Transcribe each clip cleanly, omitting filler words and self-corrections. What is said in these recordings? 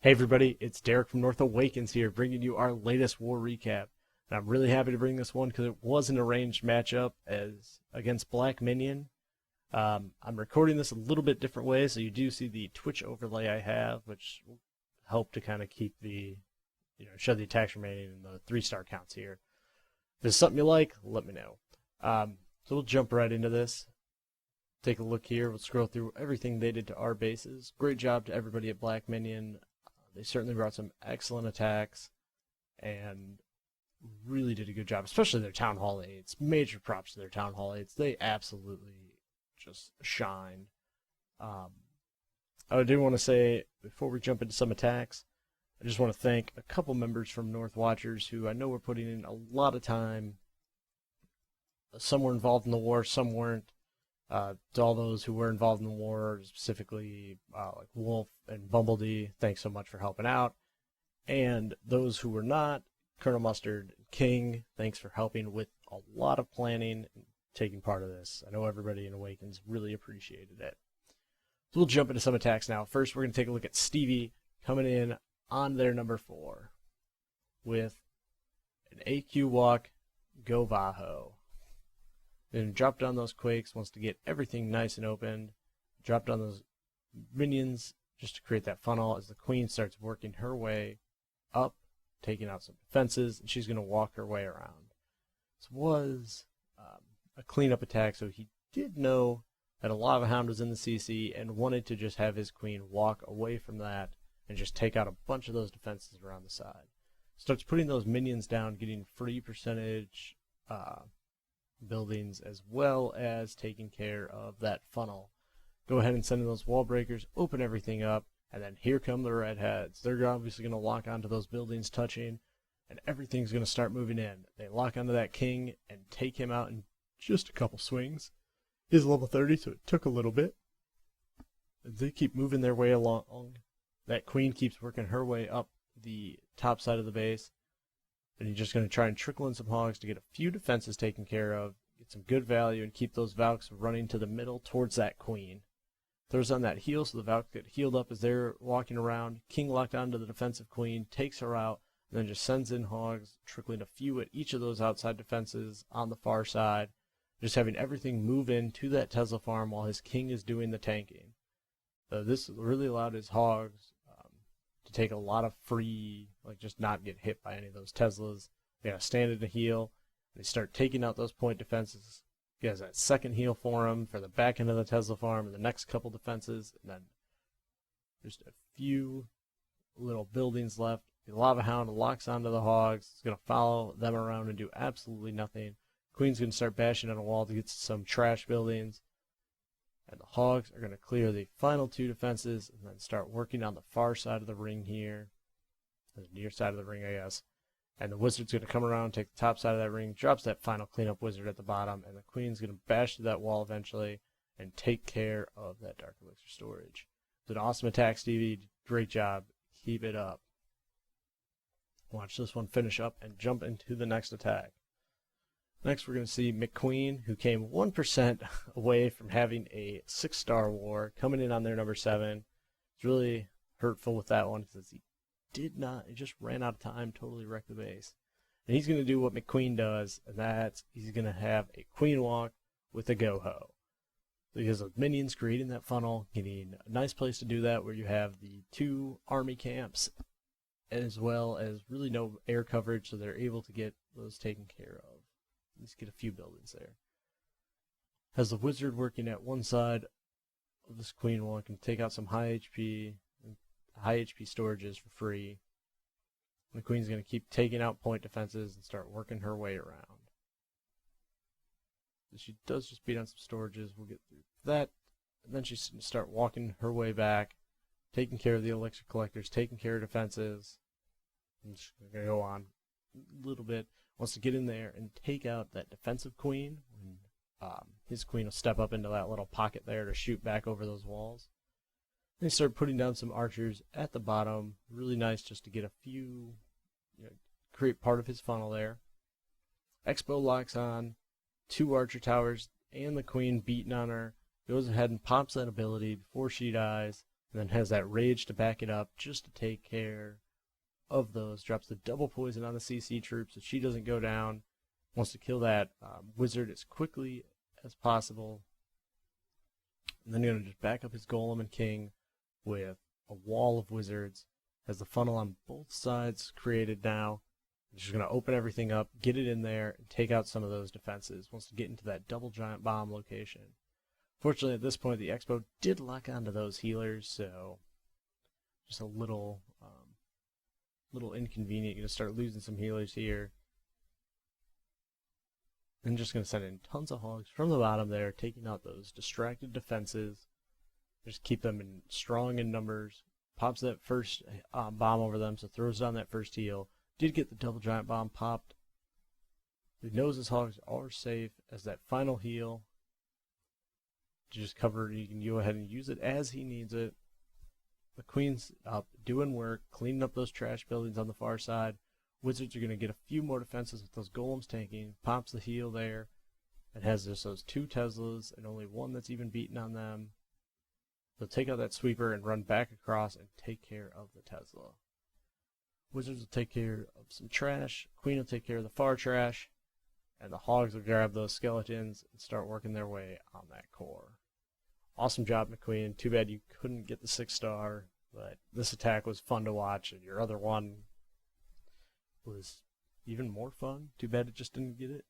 Hey everybody, it's Derek from North Awakens here, bringing you our latest war recap. And I'm really happy to bring this one because it was an arranged matchup as against Black Minion. I'm recording this a little bit different way, so you do see the Twitch overlay I have, which will help to kind of keep the, show the attacks remaining and the 3-star counts here. If this is something you like, let me know. So we'll jump right into this. Take a look here. We'll scroll through everything they did to our bases. Great job to everybody at Black Minion. They certainly brought some excellent attacks and really did a good job, especially their Town Hall aids. Major props to their Town Hall aids. They absolutely just shined. I do want to say, before we jump into some attacks, I just want to thank a couple members from North Watchers who I know were putting in a lot of time. Some were involved in the war, some weren't. To all those who were involved in the war, specifically like Wolf and Bumblebee, thanks so much for helping out. And those who were not, Colonel Mustard, King, thanks for helping with a lot of planning and taking part of this. I know everybody in Awakens really appreciated it. So we'll jump into some attacks now. First, we're going to take a look at Stevie coming in on their number 4 with an AQ walk, go Vaho. Then drop down those Quakes, wants to get everything nice and open. Drop down those Minions just to create that funnel as the Queen starts working her way up, taking out some defenses, and she's going to walk her way around. This was a cleanup attack, so he did know that a Lava Hound was in the CC and wanted to just have his Queen walk away from that and just take out a bunch of those defenses around the side. Starts putting those Minions down, getting free percentage buildings as well as taking care of that funnel. Go ahead and send in those wall breakers, open everything up, and then here come the redheads. They're obviously going to lock onto those buildings touching, and everything's going to start moving in. They lock onto that king and take him out in just a couple swings. He's level 30, so it took a little bit. As they keep moving their way along, that queen keeps working her way up the top side of the base. And he's just going to try and trickle in some hogs to get a few defenses taken care of, get some good value, and keep those Valix running to the middle towards that queen. Throws on that heal so the Valix get healed up as they're walking around. King locked onto the defensive queen, takes her out, and then just sends in hogs, trickling a few at each of those outside defenses on the far side. Just having everything move in to that Tesla farm while his king is doing the tanking. This really allowed his hogs to take a lot of free, like just not get hit by any of those Teslas. They got to stand in a heal. They start taking out those point defenses. He has that second heal for him for the back end of the Tesla farm and the next couple defenses. And then just a few little buildings left. The Lava Hound locks onto the hogs. It's going to follow them around and do absolutely nothing. Queen's going to start bashing on a wall to get some trash buildings. And the hogs are going to clear the final 2 defenses and then start working on the far side of the ring here. The near side of the ring, I guess. And the wizard's going to come around, take the top side of that ring, drops that final cleanup wizard at the bottom, and the queen's going to bash through that wall eventually and take care of that Dark Elixir storage. It's an awesome attack, Stevie. Great job. Keep it up. Watch this one finish up and jump into the next attack. Next, we're going to see MickQueen, who came 1% away from having a 6-star war, coming in on their number 7. It's really hurtful with that one because he just ran out of time, totally wrecked the base. And he's going to do what MickQueen does, and that's he's going to have a queen walk with a go-ho. So he has those minions creating that funnel, getting a nice place to do that where you have the 2 army camps as well as really no air coverage, so they're able to get those taken care of. At least get a few buildings there. Has the wizard working at one side of this queen walk and take out some high HP storages for free. The queen's going to keep taking out point defenses and start working her way around. She does just beat on some storages. We'll get through that. And then she's going to start walking her way back, taking care of the elixir collectors, taking care of defenses. And she's going to go on a little bit. Wants to get in there and take out that defensive queen. His queen will step up into that little pocket there to shoot back over those walls. They start putting down some archers at the bottom. Really nice just to get a few, create part of his funnel there. Expo locks on 2 archer towers and the queen beating on her. Goes ahead and pops that ability before she dies. and then has that rage to back it up just to take care of those. Drops the double poison on the CC troops so she doesn't go down. Wants to kill that wizard as quickly as possible. And then you're going to just back up his golem and king with a wall of wizards. Has the funnel on both sides created now. Just going to open everything up, get it in there, and take out some of those defenses. Wants to get into that double giant bomb location. Fortunately, at this point, the Expo did lock onto those healers, so just a little inconvenient. You're going to start losing some healers here. And just going to send in tons of hogs from the bottom there, taking out those distracted defenses. Just keep them strong in numbers. Pops that first bomb over them, so throws down that first heal. Did get the double giant bomb popped. He knows his hogs are safe as that final heal. Just cover, you can go ahead and use it as he needs it. The queen's up doing work, cleaning up those trash buildings on the far side. Wizards are going to get a few more defenses with those golems tanking. Pops the heal there. It has just those 2 Teslas and only one that's even beaten on them. They'll take out that sweeper and run back across and take care of the Tesla. Wizards will take care of some trash. Queen will take care of the far trash. And the hogs will grab those skeletons and start working their way on that core. Awesome job, MickQueen. Too bad you couldn't get the 6-star, but this attack was fun to watch, and your other one was even more fun. Too bad it just didn't get it.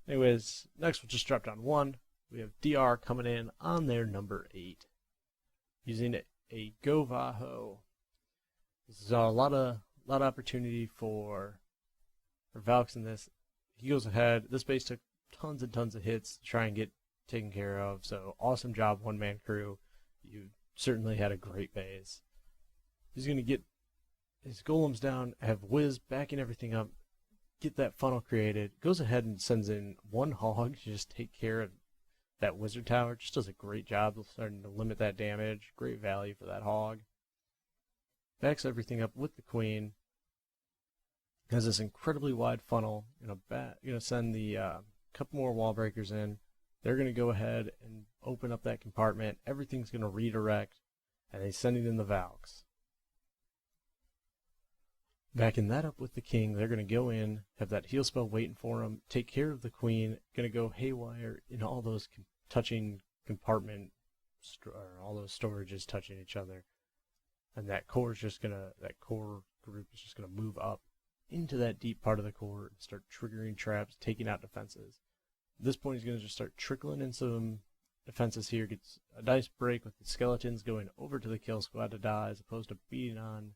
Anyways, next we'll just drop down 1. We have DR coming in on their number 8. Using a Govaho. This is a lot of opportunity for Valix in this. He goes ahead. This base took tons and tons of hits to try and get taken care of. So awesome job, one-man crew. You certainly had a great base. He's going to get his golems down, have Wiz backing everything up, get that funnel created. Goes ahead and sends in 1 hog to just take care of that wizard tower. Just does a great job of starting to limit that damage. Great value for that hog. Backs everything up with the queen. Has this incredibly wide funnel. Gonna send the couple more wall breakers in. They're gonna go ahead and open up that compartment. Everything's gonna redirect, and he's sending in the Valix. Backing that up with the king, they're gonna go in, have that heal spell waiting for him, take care of the queen. Gonna go haywire in all those touching compartment, or all those storages touching each other. And that core group is just gonna move up into that deep part of the core and start triggering traps, taking out defenses. At this point, he's gonna just start trickling in some defenses here. Gets a nice break with the skeletons going over to the kill squad to die, as opposed to beating on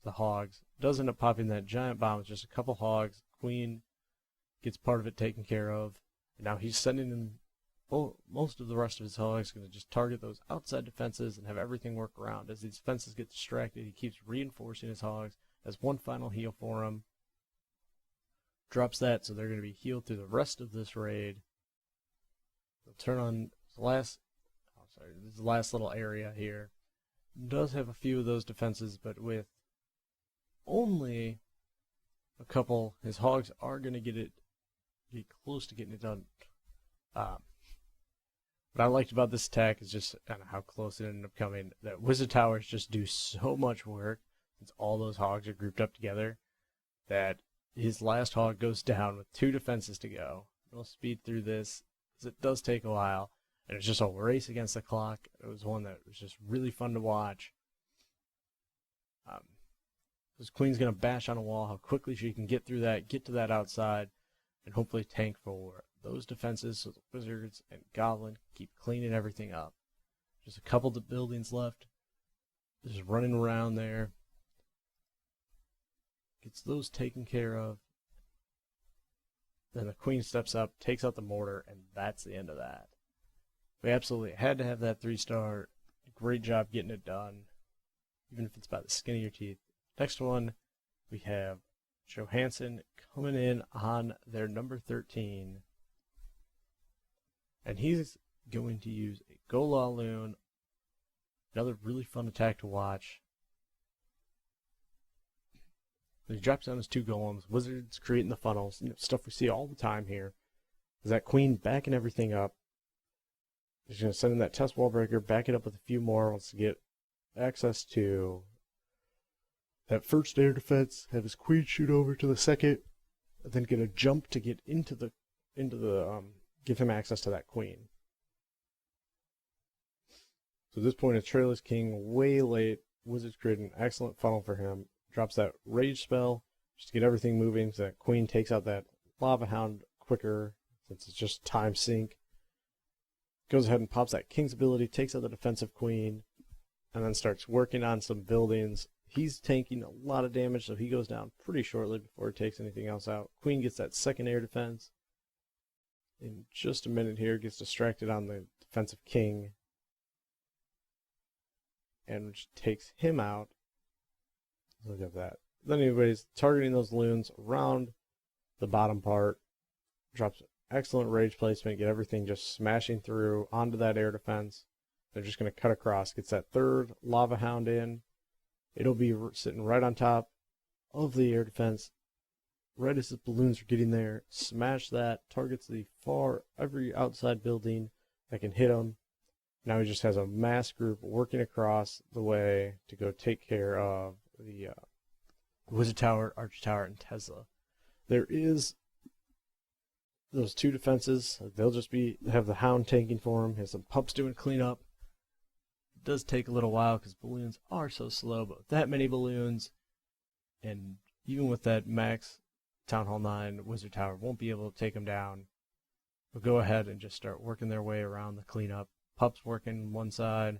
the hogs. Does end up popping that giant bomb with just a couple hogs. Queen gets part of it taken care of. And now he's sending in most of the rest of his hogs. Going to just target those outside defenses and have everything work around. As these defenses get distracted, he keeps reinforcing his hogs. Has one final heal for him. Drops that, so they're going to be healed through the rest of this raid. They'll turn on the last. This is the last little area here. Does have a few of those defenses, but with only a couple, his hogs are going to get close to getting it done. What I liked about this attack is just kind of how close it ended up coming. That wizard towers just do so much work since all those hogs are grouped up together that his last hog goes down with 2 defenses to go. We'll speed through this because it does take a while, and it's just a race against the clock. It was one that was just really fun to watch. This queen's going to bash on a wall, how quickly she can get through that, get to that outside, and hopefully tank for those defenses so the wizards and goblin keep cleaning everything up. Just a couple of buildings left. Just running around there. Gets those taken care of. Then the queen steps up, takes out the mortar, and that's the end of that. We absolutely had to have that 3-star. Great job getting it done, even if it's by the skin of your teeth. Next one, we have Johansson coming in on their number 13. And he's going to use a Gola Loon. Another really fun attack to watch. He drops down his 2 golems. Wizards creating the funnels. Stuff we see all the time here. Is that queen backing everything up. He's going to send in that test wall breaker, back it up with a few more, wants to get access to that first air defense, have his queen shoot over to the second, and then get a jump to get into the give him access to that queen. So at this point, it's trail his king way late. Wizards create an excellent funnel for him. Drops that rage spell just to get everything moving, so that queen takes out that lava hound quicker, since it's just time sync. Goes ahead and pops that king's ability, takes out the defensive queen, and then starts working on some buildings. He's tanking a lot of damage, so he goes down pretty shortly before he takes anything else out. Queen gets that second air defense. In just a minute here, gets distracted on the defensive king, and which takes him out. Look at that. Then anyways, targeting those loons around the bottom part, drops excellent rage placement, get everything just smashing through onto that air defense. They're just going to cut across, gets that third lava hound in. It'll be sitting right on top of the air defense, right as the balloons are getting there. Smash that, targets every outside building that can hit him. Now he just has a mass group working across the way to go take care of the Wizard Tower, Archer Tower, and Tesla. There is those two defenses. They'll just have the Hound tanking for him. Has some pups doing cleanup. It does take a little while because balloons are so slow, but with that many balloons, and even with that max Town Hall 9, Wizard Tower won't be able to take them down. They'll go ahead and just start working their way around the cleanup. Pups working one side,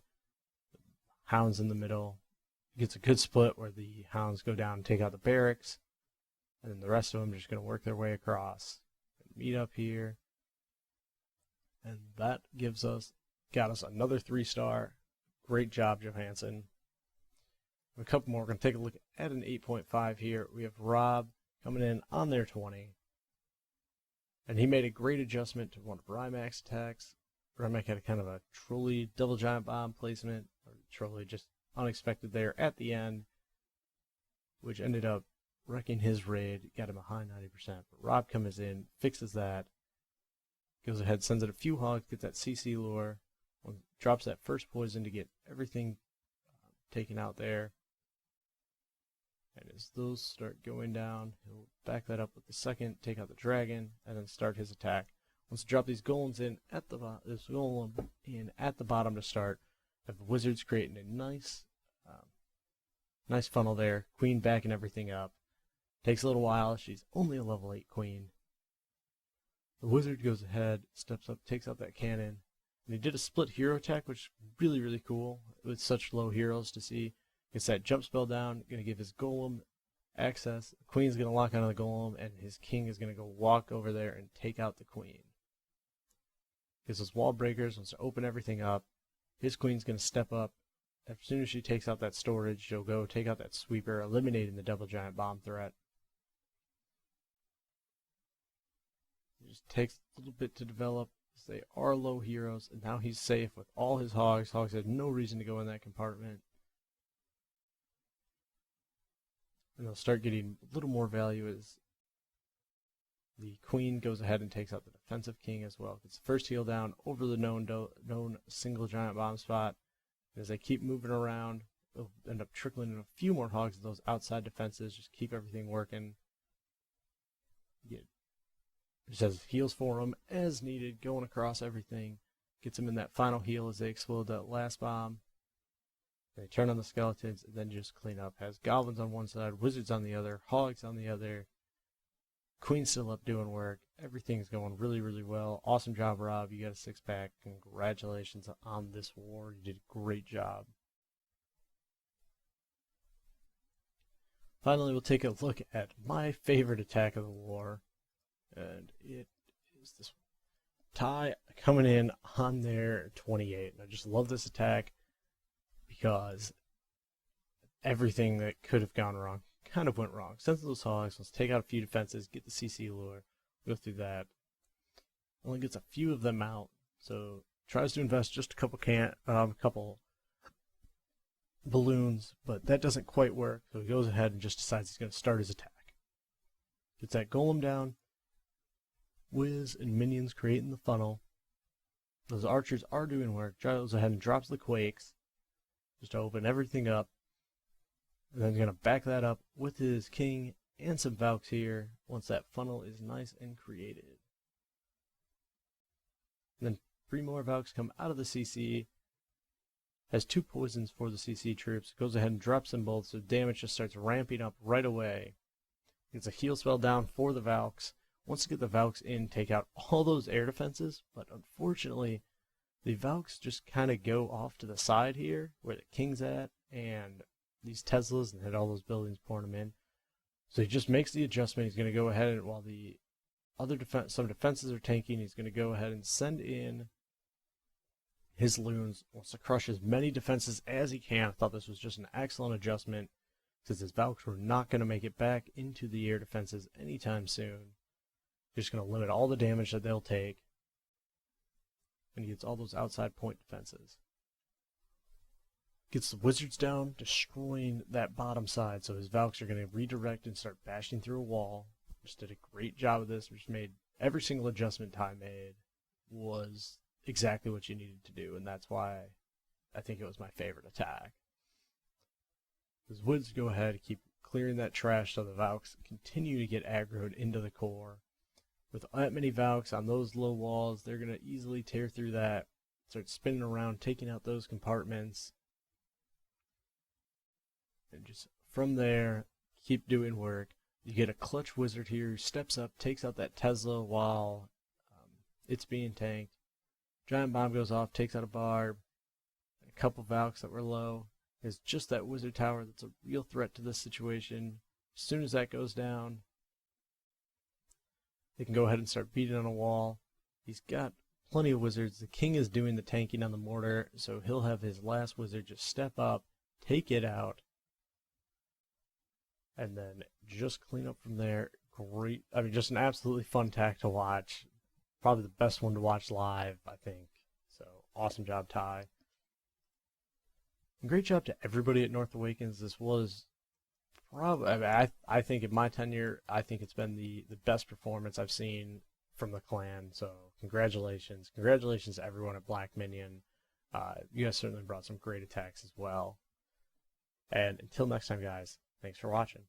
Hounds in the middle. It gets a good split where the Hounds go down and take out the barracks, and then the rest of them are just going to work their way across. Meet up here, and that got us another 3-star. Great job, Johansson. A couple more. We're going to take a look at an 8.5 here. We have Rob coming in on their 20, and he made a great adjustment to one of Rymak's attacks. Rymak had a kind of a trolley double giant bomb placement, or trolley just unexpected there at the end, which ended up wrecking his raid, got him a high 90%. But Rob comes in, fixes that, goes ahead, sends it a few hogs, gets that CC lure, drops that first poison to get everything taken out there. And as those start going down, he'll back that up with the second, take out the dragon, and then start his attack. Once to drop these golems in at the bottom to start, have the wizards creating a nice funnel there. Queen backing everything up. Takes a little while. She's only a level 8 queen. The wizard goes ahead, steps up, takes out that cannon, and he did a split hero attack, which is really, really cool with such low heroes to see. Gets that jump spell down, going to give his golem access. The queen's going to lock onto the golem, and his king is going to go walk over there and take out the queen. Gives those wall breakers, wants to open everything up. His queen's going to step up. As soon as she takes out that storage, she'll go take out that sweeper, eliminating the double giant bomb threat. It just takes a little bit to develop, as they are low heroes, and now he's safe with all his hogs. Hogs had no reason to go in that compartment. And they'll start getting a little more value as the queen goes ahead and takes out the defensive king as well. Gets the first heal down over the known single giant bomb spot. And as they keep moving around, they'll end up trickling in a few more hogs of those outside defenses. Just keep everything working. Just has heals for them as needed, going across everything. Gets them in that final heal as they explode that last bomb. They turn on the skeletons and then just clean up. Has goblins on one side, wizards on the other, hogs on the other. Queen's still up doing work. Everything's going really, really well. Awesome job, Rob. You got a 6-pack. Congratulations on this war. You did a great job. Finally, we'll take a look at my favorite attack of the war. And it is this one. Ty coming in on their 28. And I just love this attack because everything that could have gone wrong kind of went wrong. Sends those hogs, let's take out a few defenses, get the CC lure, go through that. Only gets a few of them out, so tries to invest just a couple balloons, but that doesn't quite work, so he goes ahead and just decides he's going to start his attack. Gets that golem down, Wiz and minions creating the funnel. Those archers are doing work. Goes ahead and drops the quakes just to open everything up. And then he's going to back that up with his king and some Valks here once that funnel is nice and created. And then 3 more Valks come out of the CC. Has 2 poisons for the CC troops. Goes ahead and drops them both, so damage just starts ramping up right away. Gets a heal spell down for the Valks. Wants to get the Valks in, take out all those air defenses, but unfortunately, the Valks just kind of go off to the side here, where the king's at, and these Teslas, and hit all those buildings, pouring them in. So he just makes the adjustment. He's going to go ahead and, while the other some defenses are tanking, he's going to go ahead and send in his loons. Wants to crush as many defenses as he can. I thought this was just an excellent adjustment, because his Valks were not going to make it back into the air defenses anytime soon. Just going to limit all the damage that they'll take. And he gets all those outside point defenses. Gets the wizards down, destroying that bottom side. So his Valks are going to redirect and start bashing through a wall. Just did a great job of this. Just made every single adjustment Ty made was exactly what you needed to do. And that's why I think it was my favorite attack. His woods go ahead, keep clearing that trash so the Valks continue to get aggroed into the core. With that many Valks on those low walls, they're going to easily tear through that, start spinning around, taking out those compartments. And just from there, keep doing work. You get a clutch wizard here who steps up, takes out that Tesla while it's being tanked. Giant bomb goes off, takes out a barb. A couple Valks that were low. Is just that wizard tower that's a real threat to this situation. As soon as that goes down, they can go ahead and start beating on a wall. He's got plenty of wizards. The king is doing the tanking on the mortar, so he'll have his last wizard just step up, take it out, and then just clean up from there. Great. I mean, just an absolutely fun attack to watch. Probably the best one to watch live, I think. So, awesome job, Ty. And great job to everybody at North Awakens. This was probably, I think in my tenure, I think it's been the best performance I've seen from the clan. So congratulations. Congratulations to everyone at Black Minion. You guys certainly brought some great attacks as well. And until next time, guys, thanks for watching.